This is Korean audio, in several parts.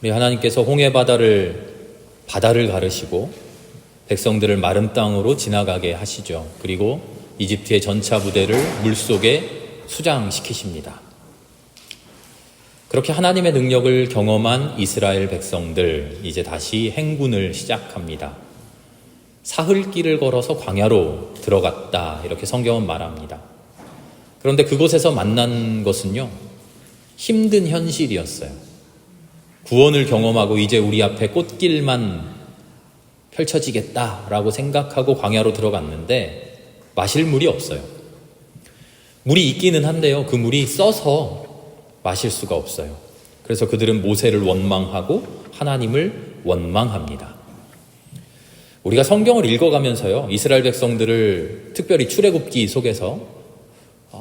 우리 하나님께서 홍해바다를 가르시고 백성들을 마른 땅으로 지나가게 하시죠. 그리고 이집트의 전차 부대를 물속에 수장시키십니다. 그렇게 하나님의 능력을 경험한 이스라엘 백성들, 이제 다시 행군을 시작합니다. 사흘길을 걸어서 광야로 들어갔다, 이렇게 성경은 말합니다. 그런데 그곳에서 만난 것은요, 힘든 현실이었어요. 구원을 경험하고 이제 우리 앞에 꽃길만 펼쳐지겠다라고 생각하고 광야로 들어갔는데 마실 물이 없어요. 물이 있기는 한데요, 그 물이 써서 마실 수가 없어요. 그래서 그들은 모세를 원망하고 하나님을 원망합니다. 우리가 성경을 읽어가면서요, 이스라엘 백성들을 특별히 출애굽기 속에서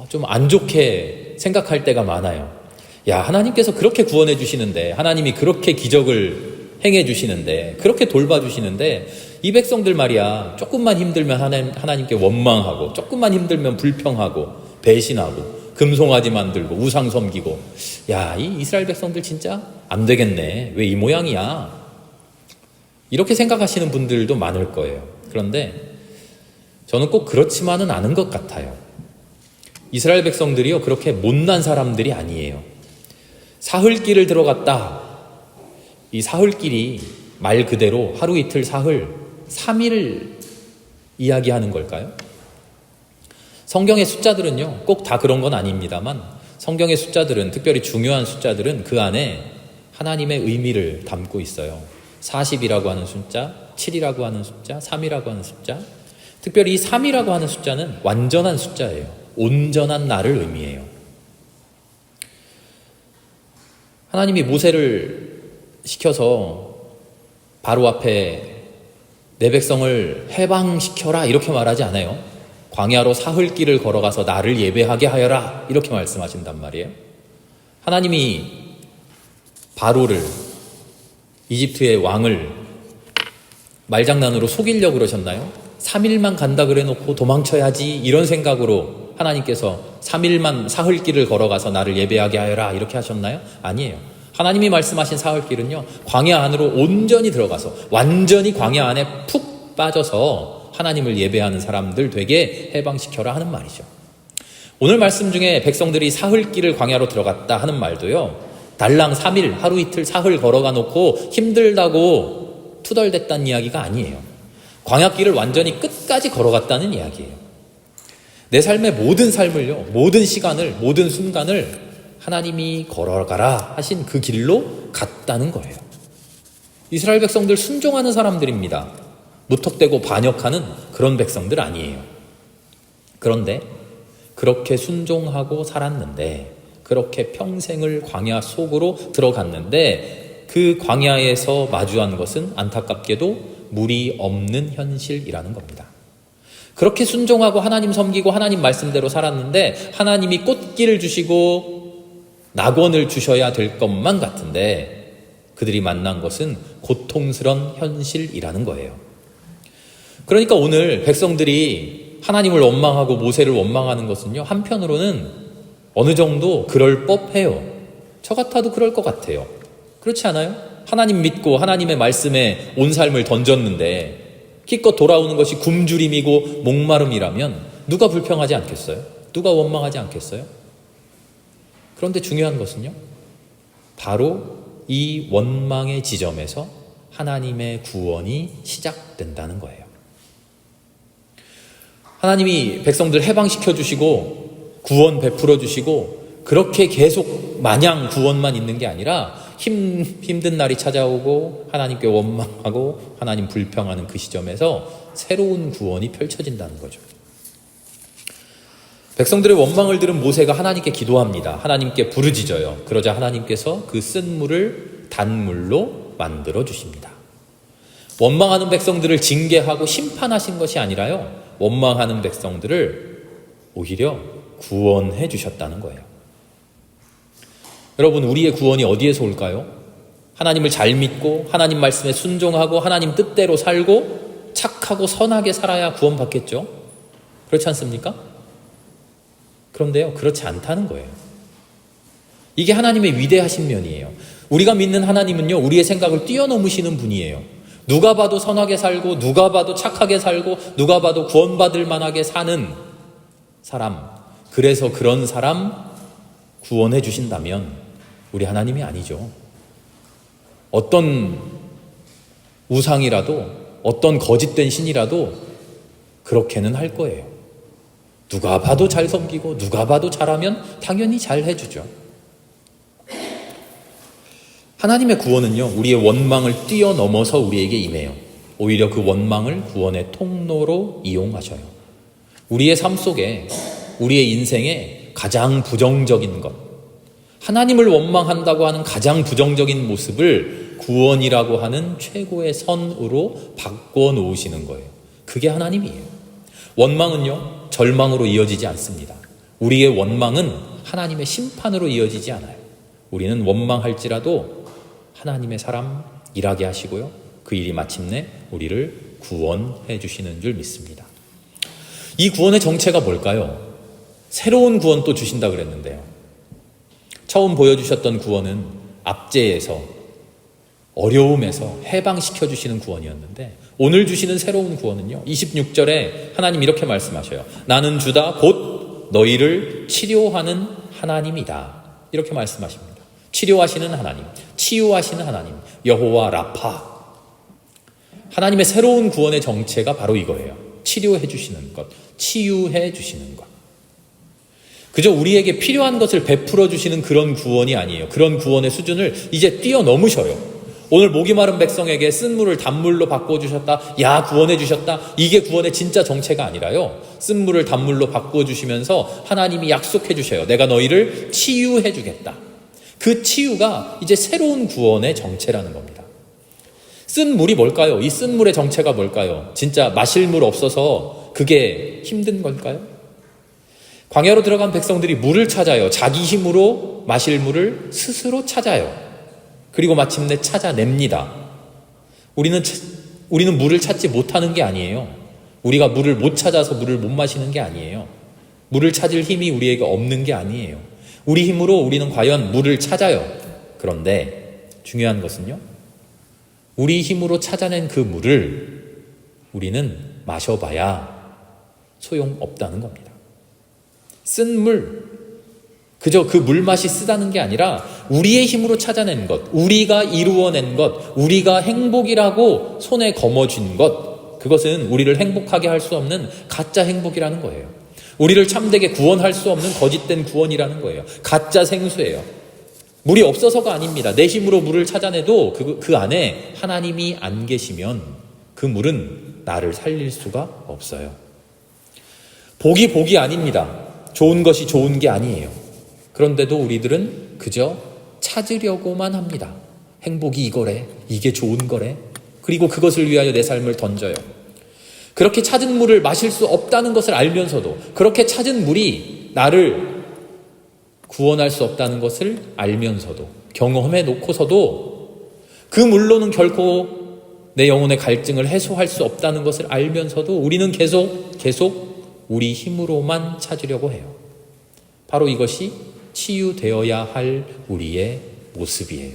좀 안 좋게 생각할 때가 많아요. 야, 하나님께서 그렇게 구원해 주시는데, 하나님이 그렇게 기적을 행해 주시는데, 그렇게 돌봐주시는데, 이 백성들 말이야, 조금만 힘들면 하나님께 원망하고, 조금만 힘들면 불평하고, 배신하고, 금송아지 만들고, 우상 섬기고, 야, 이 이스라엘 백성들 진짜 안 되겠네. 왜 이 모양이야? 이렇게 생각하시는 분들도 많을 거예요. 그런데 저는 꼭 그렇지만은 않은 것 같아요. 이스라엘 백성들이요, 그렇게 못난 사람들이 아니에요. 사흘길을 들어갔다. 이 사흘길이 말 그대로 하루 이틀 사흘, 3일 이야기하는 걸까요? 성경의 숫자들은요, 꼭 다 그런 건 아닙니다만, 성경의 숫자들은, 특별히 중요한 숫자들은 그 안에 하나님의 의미를 담고 있어요. 40이라고 하는 숫자, 7이라고 하는 숫자, 3이라고 하는 숫자, 특별히 이 3이라고 하는 숫자는 완전한 숫자예요. 온전한 날을 의미해요. 하나님이 모세를 시켜서 바로 앞에 내 백성을 해방시켜라 이렇게 말하지 않아요. 광야로 사흘길을 걸어가서 나를 예배하게 하여라 이렇게 말씀하신단 말이에요. 하나님이 바로를, 이집트의 왕을 말장난으로 속이려고 그러셨나요? 3일만 간다 그래 놓고 도망쳐야지 이런 생각으로 하나님께서 3일만 사흘길을 걸어가서 나를 예배하게 하여라 이렇게 하셨나요? 아니에요. 하나님이 말씀하신 사흘길은요, 광야 안으로 온전히 들어가서 완전히 광야 안에 푹 빠져서 하나님을 예배하는 사람들 되게 해방시켜라 하는 말이죠. 오늘 말씀 중에 백성들이 사흘길을 광야로 들어갔다 하는 말도요, 달랑 3일, 하루 이틀 사흘 걸어가 놓고 힘들다고 투덜댔다는 이야기가 아니에요. 광야길을 완전히 끝까지 걸어갔다는 이야기예요. 내 삶의 모든 삶을요, 모든 시간을, 모든 순간을 하나님이 걸어가라 하신 그 길로 갔다는 거예요. 이스라엘 백성들 순종하는 사람들입니다. 무턱대고 반역하는 그런 백성들 아니에요. 그런데 그렇게 순종하고 살았는데, 그렇게 평생을 광야 속으로 들어갔는데, 그 광야에서 마주한 것은 안타깝게도 물이 없는 현실이라는 겁니다. 그렇게 순종하고 하나님 섬기고 하나님 말씀대로 살았는데 하나님이 꽃길을 주시고 낙원을 주셔야 될 것만 같은데 그들이 만난 것은 고통스러운 현실이라는 거예요. 그러니까 오늘 백성들이 하나님을 원망하고 모세를 원망하는 것은요, 한편으로는 어느 정도 그럴 법해요. 저 같아도 그럴 것 같아요. 그렇지 않아요? 하나님 믿고 하나님의 말씀에 온 삶을 던졌는데 기껏 돌아오는 것이 굶주림이고 목마름이라면 누가 불평하지 않겠어요? 누가 원망하지 않겠어요? 그런데 중요한 것은요, 바로 이 원망의 지점에서 하나님의 구원이 시작된다는 거예요. 하나님이 백성들 해방시켜 주시고 구원 베풀어 주시고 그렇게 계속 마냥 구원만 있는 게 아니라 힘든 날이 찾아오고 하나님께 원망하고 하나님 불평하는 그 시점에서 새로운 구원이 펼쳐진다는 거죠. 백성들의 원망을 들은 모세가 하나님께 기도합니다. 하나님께 부르짖어요. 그러자 하나님께서 그 쓴 물을 단물로 만들어 주십니다. 원망하는 백성들을 징계하고 심판하신 것이 아니라요, 원망하는 백성들을 오히려 구원해 주셨다는 거예요. 여러분, 우리의 구원이 어디에서 올까요? 하나님을 잘 믿고 하나님 말씀에 순종하고 하나님 뜻대로 살고 착하고 선하게 살아야 구원받겠죠? 그렇지 않습니까? 그런데요, 그렇지 않다는 거예요. 이게 하나님의 위대하신 면이에요. 우리가 믿는 하나님은요, 우리의 생각을 뛰어넘으시는 분이에요. 누가 봐도 선하게 살고, 누가 봐도 착하게 살고, 누가 봐도 구원받을 만하게 사는 사람, 그래서 그런 사람 구원해 주신다면 우리 하나님이 아니죠. 어떤 우상이라도, 어떤 거짓된 신이라도 그렇게는 할 거예요. 누가 봐도 잘 섬기고 누가 봐도 잘하면 당연히 잘 해주죠. 하나님의 구원은요, 우리의 원망을 뛰어넘어서 우리에게 임해요. 오히려 그 원망을 구원의 통로로 이용하셔요. 우리의 삶 속에, 우리의 인생에 가장 부정적인 것, 하나님을 원망한다고 하는 가장 부정적인 모습을 구원이라고 하는 최고의 선으로 바꿔 놓으시는 거예요. 그게 하나님이에요. 원망은요, 절망으로 이어지지 않습니다. 우리의 원망은 하나님의 심판으로 이어지지 않아요. 우리는 원망할지라도 하나님의 사람 일하게 하시고요, 그 일이 마침내 우리를 구원해 주시는 줄 믿습니다. 이 구원의 정체가 뭘까요? 새로운 구원 또 주신다 그랬는데요. 처음 보여주셨던 구원은 압제에서, 어려움에서 해방시켜 주시는 구원이었는데, 오늘 주시는 새로운 구원은요, 26절에 하나님 이렇게 말씀하셔요. 나는 주다 곧 너희를 치료하는 하나님이다. 이렇게 말씀하십니다. 치료하시는 하나님, 치유하시는 하나님, 여호와 라파. 하나님의 새로운 구원의 정체가 바로 이거예요. 치료해 주시는 것, 치유해 주시는 것. 그저 우리에게 필요한 것을 베풀어 주시는 그런 구원이 아니에요. 그런 구원의 수준을 이제 뛰어넘으셔요. 오늘 목이 마른 백성에게 쓴 물을 단물로 바꿔주셨다, 야 구원해 주셨다, 이게 구원의 진짜 정체가 아니라요, 쓴 물을 단물로 바꿔주시면서 하나님이 약속해 주셔요. 내가 너희를 치유해 주겠다. 그 치유가 이제 새로운 구원의 정체라는 겁니다. 쓴 물이 뭘까요? 이 쓴 물의 정체가 뭘까요? 진짜 마실 물 없어서 그게 힘든 걸까요? 광야로 들어간 백성들이 물을 찾아요. 자기 힘으로 마실 물을 스스로 찾아요. 그리고 마침내 찾아냅니다. 우리는 물을 찾지 못하는 게 아니에요. 우리가 물을 못 찾아서 물을 못 마시는 게 아니에요. 물을 찾을 힘이 우리에게 없는 게 아니에요. 우리 힘으로 우리는 과연 물을 찾아요. 그런데 중요한 것은요, 우리 힘으로 찾아낸 그 물을 우리는 마셔봐야 소용없다는 겁니다. 쓴 물, 그저 그 물맛이 쓰다는 게 아니라 우리의 힘으로 찾아낸 것, 우리가 이루어낸 것, 우리가 행복이라고 손에 거머쥔 것, 그것은 우리를 행복하게 할 수 없는 가짜 행복이라는 거예요. 우리를 참되게 구원할 수 없는 거짓된 구원이라는 거예요. 가짜 생수예요. 물이 없어서가 아닙니다. 내 힘으로 물을 찾아내도 그 안에 하나님이 안 계시면 그 물은 나를 살릴 수가 없어요. 복이 아닙니다. 좋은 것이 좋은 게 아니에요. 그런데도 우리들은 그저 찾으려고만 합니다. 행복이 이거래, 이게 좋은 거래, 그리고 그것을 위하여 내 삶을 던져요. 그렇게 찾은 물을 마실 수 없다는 것을 알면서도, 그렇게 찾은 물이 나를 구원할 수 없다는 것을 알면서도, 경험해 놓고서도, 그 물로는 결코 내 영혼의 갈증을 해소할 수 없다는 것을 알면서도 우리는 계속 우리 힘으로만 찾으려고 해요. 바로 이것이 치유되어야 할 우리의 모습이에요.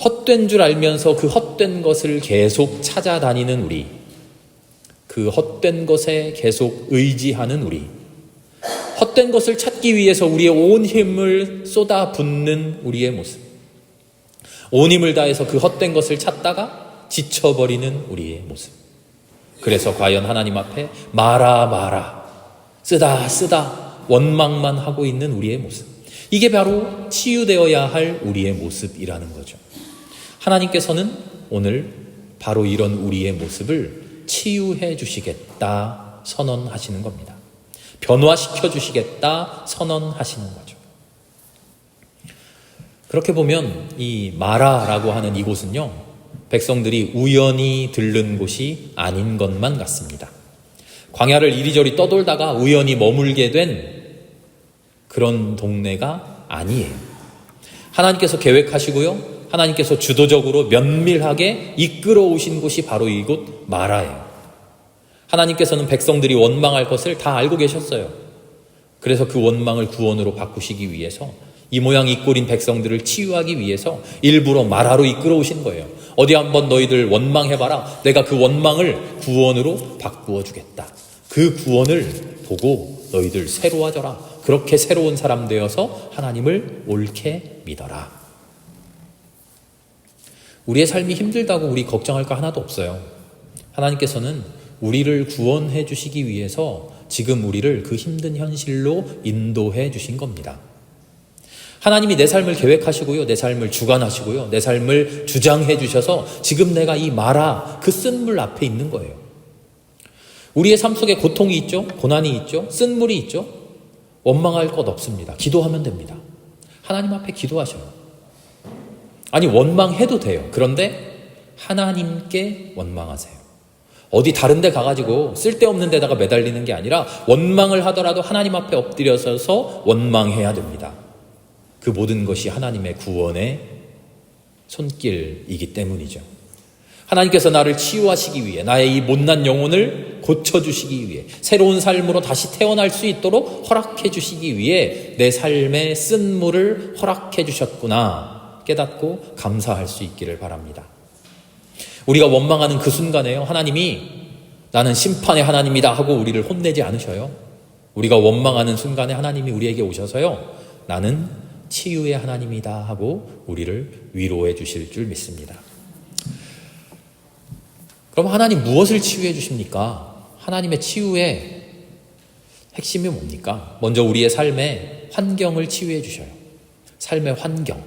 헛된 줄 알면서 그 헛된 것을 계속 찾아다니는 우리, 그 헛된 것에 계속 의지하는 우리, 헛된 것을 찾기 위해서 우리의 온 힘을 쏟아붓는 우리의 모습, 온 힘을 다해서 그 헛된 것을 찾다가 지쳐버리는 우리의 모습. 그래서 과연 하나님 앞에 마라 쓰다 원망만 하고 있는 우리의 모습, 이게 바로 치유되어야 할 우리의 모습이라는 거죠. 하나님께서는 오늘 바로 이런 우리의 모습을 치유해 주시겠다 선언하시는 겁니다. 변화시켜 주시겠다 선언하시는 거죠. 그렇게 보면 이 마라라고 하는 이곳은요, 백성들이 우연히 들른 곳이 아닌 것만 같습니다. 광야를 이리저리 떠돌다가 우연히 머물게 된 그런 동네가 아니에요. 하나님께서 계획하시고요, 하나님께서 주도적으로 면밀하게 이끌어 오신 곳이 바로 이곳 마라예요. 하나님께서는 백성들이 원망할 것을 다 알고 계셨어요. 그래서 그 원망을 구원으로 바꾸시기 위해서 이 모양 이 꼴인 백성들을 치유하기 위해서 일부러 마라로 이끌어 오신 거예요. 어디 한번 너희들 원망해봐라. 내가 그 원망을 구원으로 바꾸어 주겠다. 그 구원을 보고 너희들 새로워져라. 그렇게 새로운 사람 되어서 하나님을 옳게 믿어라. 우리의 삶이 힘들다고 우리 걱정할 거 하나도 없어요. 하나님께서는 우리를 구원해 주시기 위해서 지금 우리를 그 힘든 현실로 인도해 주신 겁니다. 하나님이 내 삶을 계획하시고요, 내 삶을 주관하시고요, 내 삶을 주장해 주셔서 지금 내가 이 마라, 그 쓴물 앞에 있는 거예요. 우리의 삶 속에 고통이 있죠, 고난이 있죠, 쓴물이 있죠. 원망할 것 없습니다. 기도하면 됩니다. 하나님 앞에 기도하셔요. 아니, 원망해도 돼요. 그런데 하나님께 원망하세요. 어디 다른 데 가가지고 쓸데없는 데다가 매달리는 게 아니라 원망을 하더라도 하나님 앞에 엎드려서서 원망해야 됩니다. 그 모든 것이 하나님의 구원의 손길이기 때문이죠. 하나님께서 나를 치유하시기 위해, 나의 이 못난 영혼을 고쳐주시기 위해, 새로운 삶으로 다시 태어날 수 있도록 허락해 주시기 위해 내 삶의 쓴물을 허락해 주셨구나 깨닫고 감사할 수 있기를 바랍니다. 우리가 원망하는 그 순간에요, 하나님이 나는 심판의 하나님이다 하고 우리를 혼내지 않으셔요. 우리가 원망하는 순간에 하나님이 우리에게 오셔서요, 나는 치유의 하나님이다 하고 우리를 위로해 주실 줄 믿습니다. 그럼 하나님 무엇을 치유해 주십니까? 하나님의 치유의 핵심이 뭡니까? 먼저 우리의 삶의 환경을 치유해 주셔요. 삶의 환경.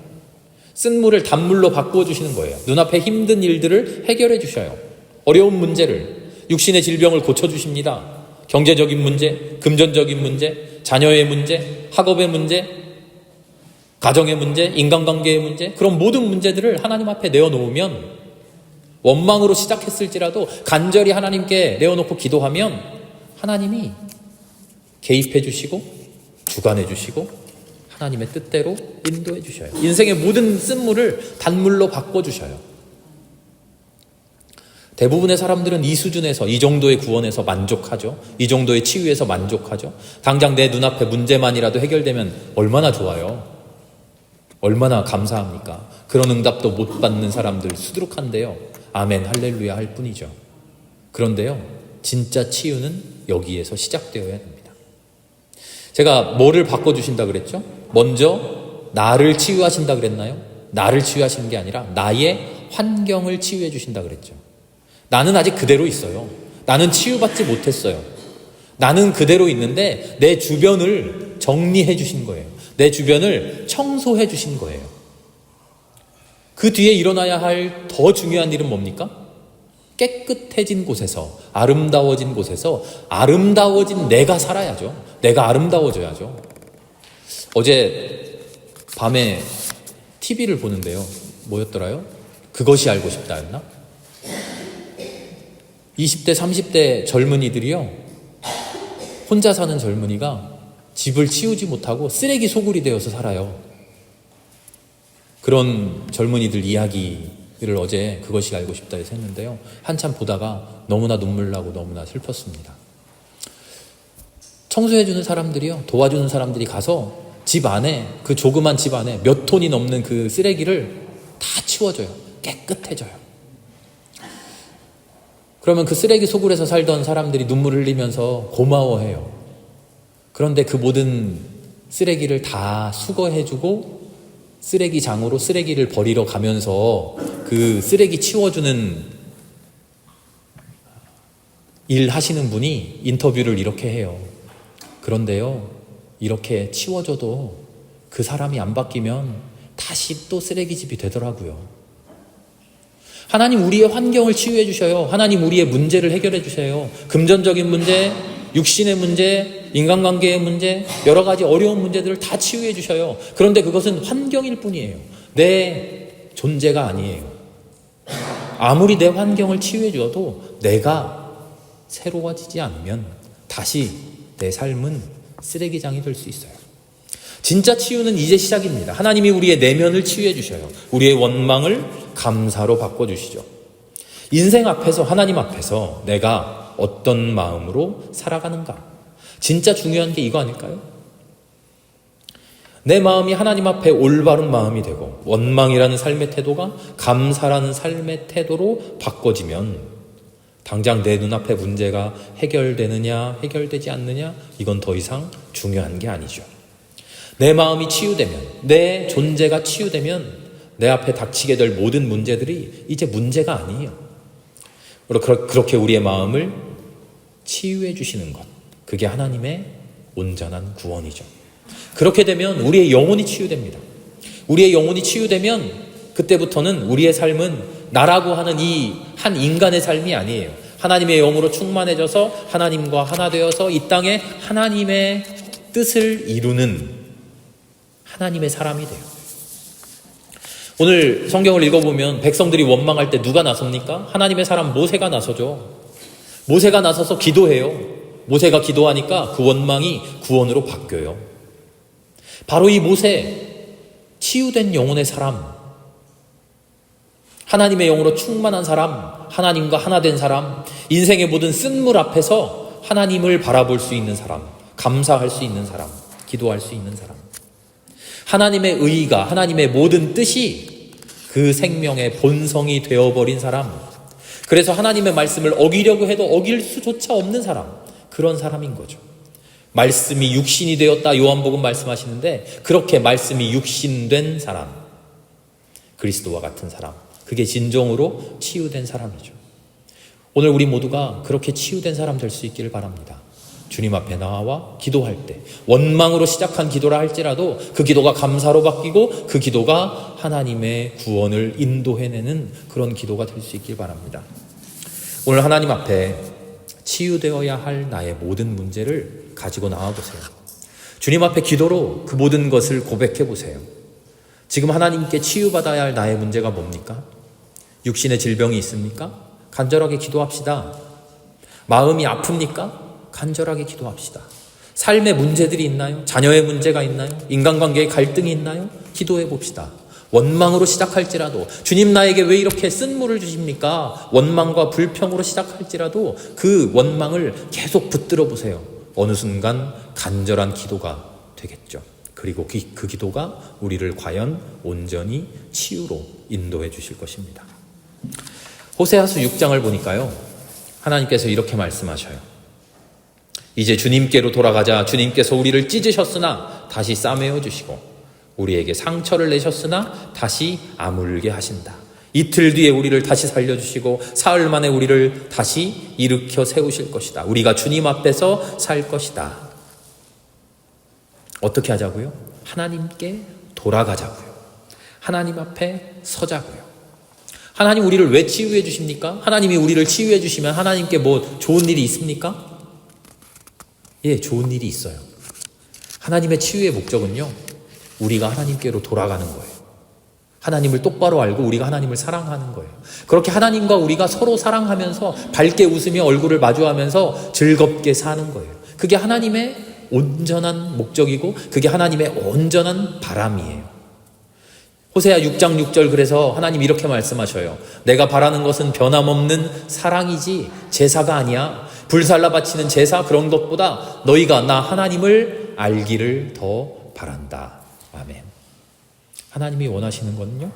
쓴물을 단물로 바꾸어 주시는 거예요. 눈앞에 힘든 일들을 해결해 주셔요. 어려운 문제를, 육신의 질병을 고쳐주십니다. 경제적인 문제, 금전적인 문제, 자녀의 문제, 학업의 문제, 가정의 문제, 인간관계의 문제, 그런 모든 문제들을 하나님 앞에 내어놓으면, 원망으로 시작했을지라도 간절히 하나님께 내어놓고 기도하면 하나님이 개입해 주시고 주관해 주시고 하나님의 뜻대로 인도해 주셔요. 인생의 모든 쓴물을 단물로 바꿔주셔요. 대부분의 사람들은 이 수준에서, 이 정도의 구원에서 만족하죠. 이 정도의 치유에서 만족하죠. 당장 내 눈앞에 문제만이라도 해결되면 얼마나 좋아요. 얼마나 감사합니까? 그런 응답도 못 받는 사람들 수두룩한데요. 아멘, 할렐루야 할 뿐이죠. 그런데요, 진짜 치유는 여기에서 시작되어야 됩니다. 제가 뭐를 바꿔주신다 그랬죠? 먼저 나를 치유하신다 그랬나요? 나를 치유하시는 게 아니라 나의 환경을 치유해 주신다 그랬죠. 나는 아직 그대로 있어요. 나는 치유받지 못했어요. 나는 그대로 있는데 내 주변을 정리해 주신 거예요. 내 주변을 청소해 주신 거예요. 그 뒤에 일어나야 할 더 중요한 일은 뭡니까? 깨끗해진 곳에서, 아름다워진 곳에서 아름다워진 내가 살아야죠. 내가 아름다워져야죠. 어제 밤에 TV를 보는데요. 뭐였더라요? 그것이 알고 싶다였나? 20대, 30대 젊은이들이요, 혼자 사는 젊은이가 집을 치우지 못하고 쓰레기 소굴이 되어서 살아요. 그런 젊은이들 이야기를 어제 그것이 알고 싶다에서 했는데요. 한참 보다가 너무나 눈물 나고 너무나 슬펐습니다. 청소해주는 사람들이요, 도와주는 사람들이 가서 집 안에, 그 조그만 집 안에 몇 톤이 넘는 그 쓰레기를 다 치워줘요. 깨끗해져요. 그러면 그 쓰레기 소굴에서 살던 사람들이 눈물 흘리면서 고마워해요. 그런데 그 모든 쓰레기를 다 수거해주고 쓰레기장으로 쓰레기를 버리러 가면서 그 쓰레기 치워주는 일 하시는 분이 인터뷰를 이렇게 해요. 그런데요, 이렇게 치워줘도 그 사람이 안 바뀌면 다시 또 쓰레기집이 되더라고요. 하나님 우리의 환경을 치유해 주셔요. 하나님 우리의 문제를 해결해 주셔요. 금전적인 문제, 육신의 문제, 인간관계의 문제, 여러 가지 어려운 문제들을 다 치유해 주셔요. 그런데 그것은 환경일 뿐이에요. 내 존재가 아니에요. 아무리 내 환경을 치유해 주어도 내가 새로워지지 않으면 다시 내 삶은 쓰레기장이 될 수 있어요. 진짜 치유는 이제 시작입니다. 하나님이 우리의 내면을 치유해 주셔요. 우리의 원망을 감사로 바꿔주시죠. 인생 앞에서, 하나님 앞에서 내가 어떤 마음으로 살아가는가? 진짜 중요한 게 이거 아닐까요? 내 마음이 하나님 앞에 올바른 마음이 되고 원망이라는 삶의 태도가 감사라는 삶의 태도로 바꿔지면 당장 내 눈앞에 문제가 해결되느냐 해결되지 않느냐 이건 더 이상 중요한 게 아니죠. 내 마음이 치유되면, 내 존재가 치유되면 내 앞에 닥치게 될 모든 문제들이 이제 문제가 아니에요. 그렇게 우리의 마음을 치유해 주시는 것, 그게 하나님의 온전한 구원이죠. 그렇게 되면 우리의 영혼이 치유됩니다. 우리의 영혼이 치유되면 그때부터는 우리의 삶은 나라고 하는 이 한 인간의 삶이 아니에요. 하나님의 영으로 충만해져서 하나님과 하나 되어서 이 땅에 하나님의 뜻을 이루는 하나님의 사람이 돼요. 오늘 성경을 읽어보면 백성들이 원망할 때 누가 나섭니까? 하나님의 사람 모세가 나서죠. 모세가 나서서 기도해요. 모세가 기도하니까 그 원망이 구원으로 바뀌어요. 바로 이 모세, 치유된 영혼의 사람, 하나님의 영으로 충만한 사람, 하나님과 하나 된 사람, 인생의 모든 쓴물 앞에서 하나님을 바라볼 수 있는 사람, 감사할 수 있는 사람, 기도할 수 있는 사람, 하나님의 의의가, 하나님의 모든 뜻이 그 생명의 본성이 되어버린 사람, 그래서 하나님의 말씀을 어기려고 해도 어길 수조차 없는 사람, 그런 사람인 거죠. 말씀이 육신이 되었다, 요한복음 말씀하시는데 그렇게 말씀이 육신된 사람, 그리스도와 같은 사람, 그게 진정으로 치유된 사람이죠. 오늘 우리 모두가 그렇게 치유된 사람 될 수 있기를 바랍니다. 주님 앞에 나와 기도할 때 원망으로 시작한 기도라 할지라도 그 기도가 감사로 바뀌고 그 기도가 하나님의 구원을 인도해내는 그런 기도가 될 수 있길 바랍니다. 오늘 하나님 앞에 치유되어야 할 나의 모든 문제를 가지고 나와보세요. 주님 앞에 기도로 그 모든 것을 고백해보세요. 지금 하나님께 치유받아야 할 나의 문제가 뭡니까? 육신의 질병이 있습니까? 간절하게 기도합시다. 마음이 아픕니까? 간절하게 기도합시다. 삶의 문제들이 있나요? 자녀의 문제가 있나요? 인간관계의 갈등이 있나요? 기도해 봅시다. 원망으로 시작할지라도 주님 나에게 왜 이렇게 쓴물을 주십니까? 원망과 불평으로 시작할지라도 그 원망을 계속 붙들어 보세요. 어느 순간 간절한 기도가 되겠죠. 그리고 그 기도가 우리를 과연 온전히 치유로 인도해 주실 것입니다. 호세아서 6장을 보니까요, 하나님께서 이렇게 말씀하셔요. 이제 주님께로 돌아가자. 주님께서 우리를 찢으셨으나 다시 싸매어 주시고 우리에게 상처를 내셨으나 다시 아물게 하신다. 이틀 뒤에 우리를 다시 살려주시고 사흘 만에 우리를 다시 일으켜 세우실 것이다. 우리가 주님 앞에서 살 것이다. 어떻게 하자고요? 하나님께 돌아가자고요. 하나님 앞에 서자고요. 하나님 우리를 왜 치유해 주십니까? 하나님이 우리를 치유해 주시면 하나님께 뭐 좋은 일이 있습니까? 예, 좋은 일이 있어요. 하나님의 치유의 목적은요, 우리가 하나님께로 돌아가는 거예요. 하나님을 똑바로 알고 우리가 하나님을 사랑하는 거예요. 그렇게 하나님과 우리가 서로 사랑하면서 밝게 웃으며 얼굴을 마주하면서 즐겁게 사는 거예요. 그게 하나님의 온전한 목적이고 그게 하나님의 온전한 바람이에요. 호세아 6장 6절 그래서 하나님 이렇게 말씀하셔요. 내가 바라는 것은 변함없는 사랑이지 제사가 아니야. 불살라 바치는 제사 그런 것보다 너희가 나 하나님을 알기를 더 바란다. 아멘. 하나님이 원하시는 것은요,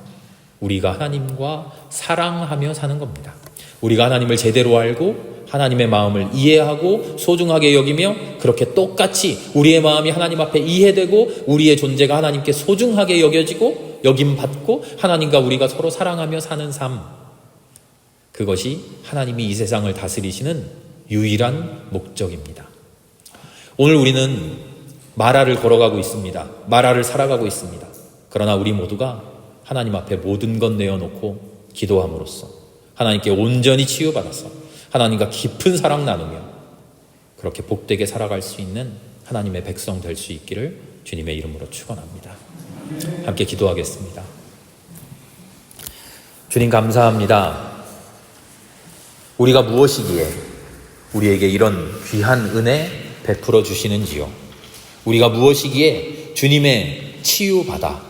우리가 하나님과 사랑하며 사는 겁니다. 우리가 하나님을 제대로 알고 하나님의 마음을 이해하고 소중하게 여기며 그렇게 똑같이 우리의 마음이 하나님 앞에 이해되고 우리의 존재가 하나님께 소중하게 여겨지고 여김받고 하나님과 우리가 서로 사랑하며 사는 삶, 그것이 하나님이 이 세상을 다스리시는 유일한 목적입니다. 오늘 우리는 마라를 걸어가고 있습니다. 마라를 살아가고 있습니다. 그러나 우리 모두가 하나님 앞에 모든 것 내어놓고 기도함으로써 하나님께 온전히 치유받아서 하나님과 깊은 사랑 나누며 그렇게 복되게 살아갈 수 있는 하나님의 백성 될 수 있기를 주님의 이름으로 축원합니다. 함께 기도하겠습니다. 주님 감사합니다. 우리가 무엇이기에 우리에게 이런 귀한 은혜 베풀어 주시는지요. 우리가 무엇이기에 주님의 치유받아,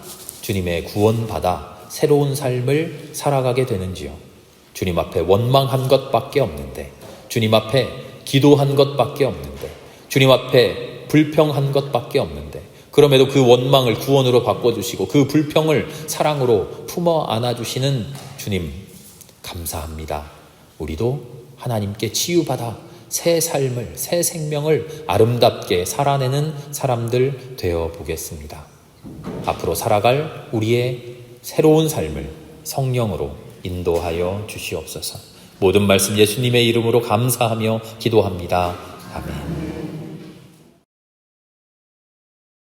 주님의 구원받아 새로운 삶을 살아가게 되는지요. 주님 앞에 원망한 것밖에 없는데, 주님 앞에 기도한 것밖에 없는데, 주님 앞에 불평한 것밖에 없는데, 그럼에도 그 원망을 구원으로 바꿔주시고 그 불평을 사랑으로 품어 안아주시는 주님 감사합니다. 우리도 하나님께 치유받아 새 삶을, 새 생명을 아름답게 살아내는 사람들 되어 보겠습니다. 앞으로 살아갈 우리의 새로운 삶을 성령으로 인도하여 주시옵소서. 모든 말씀 예수님의 이름으로 감사하며 기도합니다. 아멘.